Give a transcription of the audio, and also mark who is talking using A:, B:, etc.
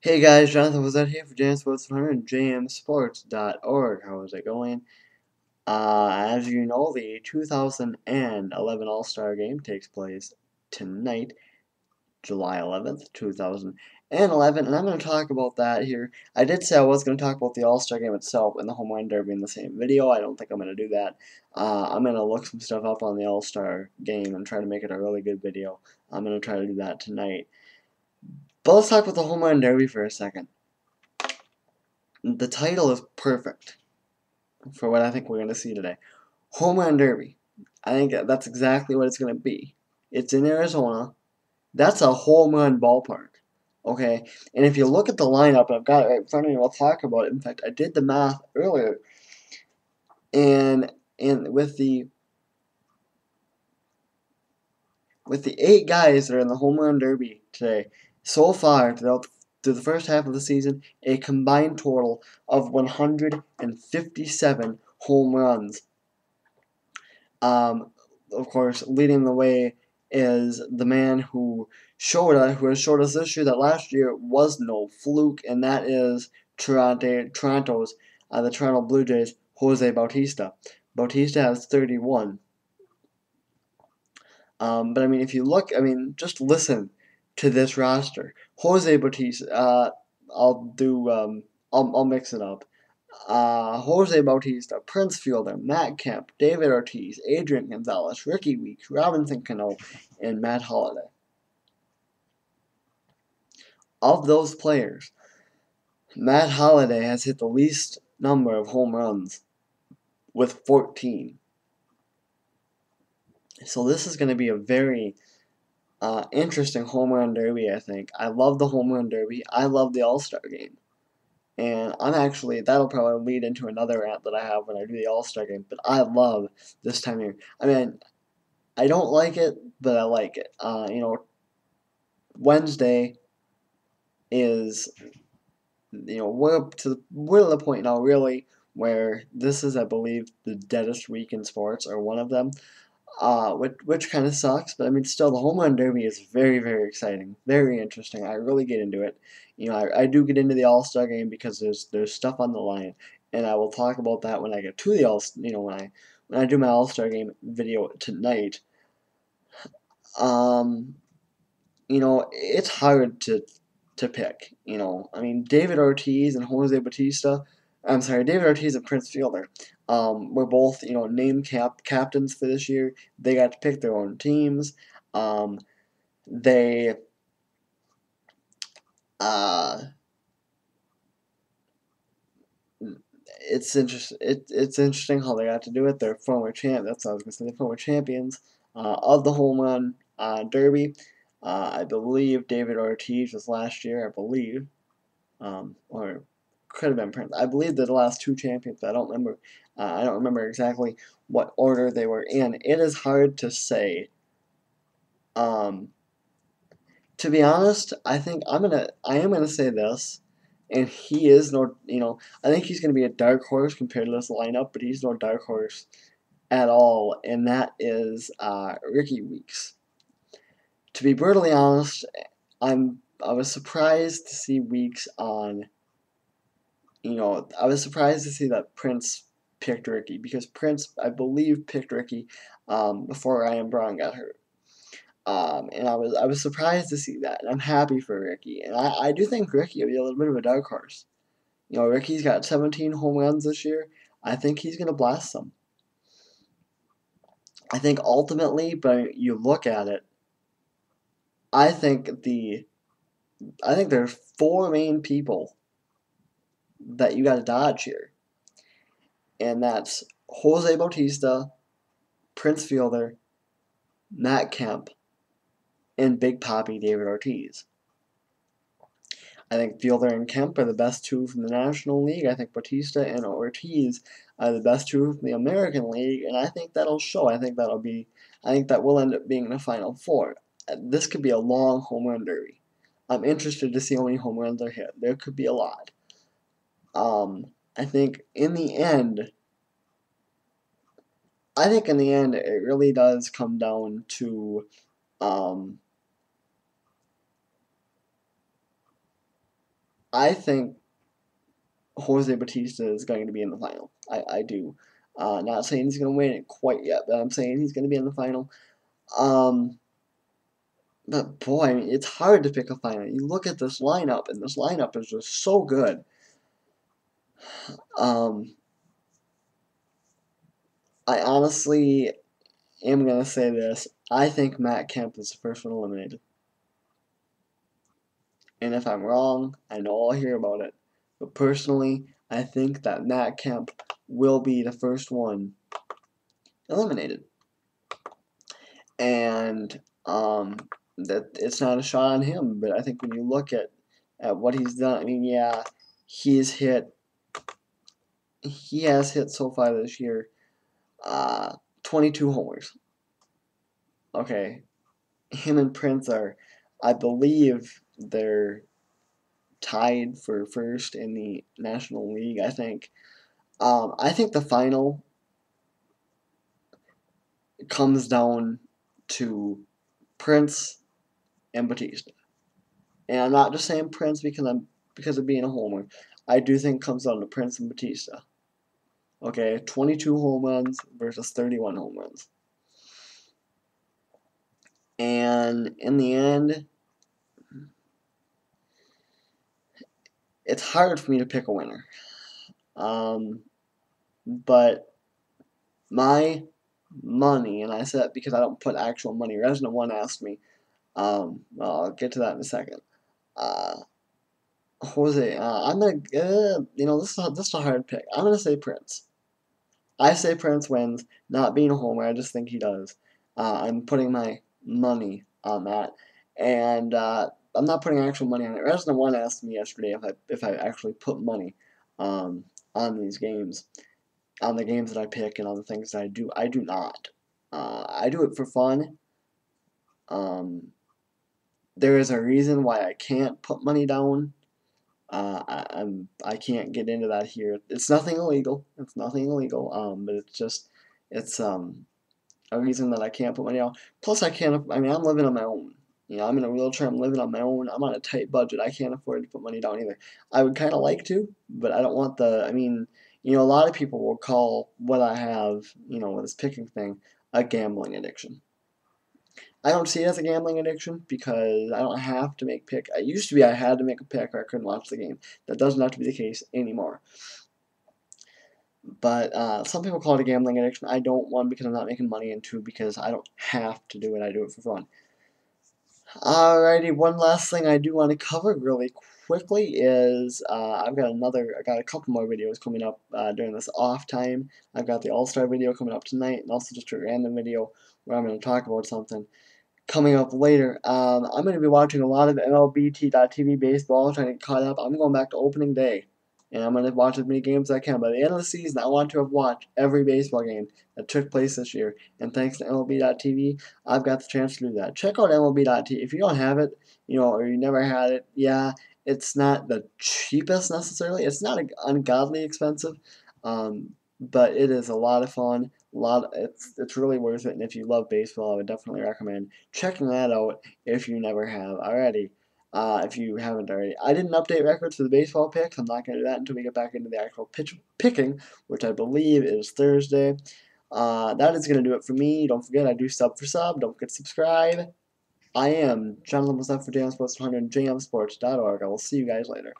A: Hey guys, Jonathan was out here for JM Sports 100 and jmsports.org. How is it going? As you know, the 2011 All-Star Game takes place tonight, July 11th, 2011, and I'm going to talk about that here. I did say I was going to talk about the All-Star Game itself and the Home Run Derby in the same video. I don't think I'm going to do that. I'm going to look some stuff up on the All-Star Game and try to make it a really good video. I'm going to try to do that tonight. But let's talk about the Home Run Derby for a second. The title is perfect for what I think we're going to see today. Home Run Derby. I think that's exactly what it's going to be. It's in Arizona. That's a home run ballpark. Okay? And if you look at the lineup, I've got it right in front of me, we'll talk about it. In fact, I did the math earlier. And with the 8 guys that are in the Home Run Derby today, so far through the first half of the season, a combined total of 157 home runs. Of course, leading the way is the man who has showed us this year that last year was no fluke, and that is Toronto's the Toronto Blue Jays, Jose Bautista. Bautista has 31. But I mean, if you look, I mean, just listen to this roster. Jose Bautista. I'll mix it up. Jose Bautista, Prince Fielder, Matt Kemp, David Ortiz, Adrian Gonzalez, Ricky Weeks, Robinson Cano, and Matt Holliday. Of those players, Matt Holliday has hit the least number of home runs with 14. So this is going to be a very interesting home run derby, I think. I love the home run derby. I love the All-Star game. And that'll probably lead into another rant that I have when I do the All-Star game. But I love this time of year. I mean, I don't like it, but I like it. Wednesday is, we're to the point now, really, where this is, I believe, the deadest week in sports, or one of them. Which kind of sucks, but I mean, still, the home run derby is very, very exciting, very interesting. I really get into it. I do get into the All Star game because there's stuff on the line, and I will talk about that when I get to the when I do my All Star game video tonight. Um, it's hard to pick. I mean, David Ortiz and Jose Bautista. I'm sorry, David Ortiz and Prince Fielder. Were both named captains for this year. They got to pick their own teams. They uh, it's interesting. It's interesting how they got to do it. They're former champ. That's what I was gonna say. They're former champions of the home run derby. I believe David Ortiz was last year. I believe, or could have been Prince. I believe they're the last 2 champions. I don't remember. I don't remember exactly what order they were in. It is hard to say. Um, to be honest, I am gonna say this, and he is no, I think he's gonna be a dark horse compared to this lineup, but he's no dark horse at all, and that is Ricky Weeks. To be brutally honest, I was surprised to see Weeks on. I was surprised to see that Prince picked Ricky, because Prince, I believe, picked Ricky before Ryan Braun got hurt. And I was surprised to see that, and I'm happy for Ricky. And I do think Ricky will be a little bit of a dark horse. Ricky's got 17 home runs this year. I think he's gonna blast them. I think ultimately, but you look at it, I think there are 4 main people that you got to dodge here, and that's Jose Bautista, Prince Fielder, Matt Kemp, and Big Papi David Ortiz. I think Fielder and Kemp are the best 2 from the National League. I think Bautista and Ortiz are the best 2 from the American League, and I think that'll show. I think that will end up being in the Final Four. This could be a long home run derby. I'm interested to see how many home runs are hit. There could be a lot. I think in the end, it really does come down to um, I think Jose Batista is going to be in the final. I do. Not saying he's going to win it quite yet, but I'm saying he's going to be in the final. Um, but boy, I mean, it's hard to pick a final. You look at this lineup, and this lineup is just so good. Um, I honestly am going to say this. I think Matt Kemp is the first one eliminated. And if I'm wrong, I know I'll hear about it. But personally, I think that Matt Kemp will be the first one eliminated. And that it's not a shot on him, but I think when you look at what he's done, I mean, yeah, he has hit so far this year 22 homers. Okay, him and Prince are, I believe, they're tied for first in the National League. I think the final comes down to Prince and Batista. And I'm not just saying Prince because of being a homer. I do think it comes down to Prince and Batista. Okay, 22 home runs versus 31 home runs. And in the end, it's hard for me to pick a winner. But my money, and I said it because I don't put actual money. Resident One asked me. Well, I'll get to that in a second. Jose, I'm gonna, this is a hard pick. I'm gonna say Prince. I say Prince wins. Not being a homer, I just think he does. I'm putting my money on that, and I'm not putting actual money on it. Resident One asked me yesterday if I actually put money on these games, on the games that I pick, and on the things that I do. I do not. I do it for fun. Um, there is a reason why I can't put money down. I can't get into that here. It's nothing illegal. It's nothing illegal. But it's a reason that I can't put money down. Plus, I can't. I mean, I'm living on my own. You know, I'm in a wheelchair. I'm living on my own. I'm on a tight budget. I can't afford to put money down either. I would kind of like to, but I don't want the. I mean, a lot of people will call what I have, with this picking thing, a gambling addiction. I don't see it as a gambling addiction because I don't have to make pick. It used to be I had to make a pick or I couldn't watch the game. That doesn't have to be the case anymore. But some people call it a gambling addiction. I don't, one, because I'm not making money, and two, because I don't have to do it. I do it for fun. Alrighty, one last thing I do want to cover really quickly is I got a couple more videos coming up during this off time. I've got the All-Star video coming up tonight, and also just a random video where I'm going to talk about something coming up later. I'm going to be watching a lot of MLB.TV baseball, trying to get caught up. I'm going back to opening day, and I'm going to watch as many games as I can. By the end of the season, I want to have watched every baseball game that took place this year. And thanks to MLB.TV, I've got the chance to do that. Check out MLB.TV. If you don't have it, or you never had it, yeah, it's not the cheapest necessarily. It's not ungodly expensive, but it is a lot of fun. It's really worth it, and if you love baseball, I would definitely recommend checking that out if you never have already. If you haven't already, I didn't update records for the baseball picks. I'm not going to do that until we get back into the actual picking, which I believe is Thursday. That is going to do it for me. Don't forget, I do sub for sub. Don't forget to subscribe. I am John Lemons for JM Sports 100, jmsports.org. I will see you guys later.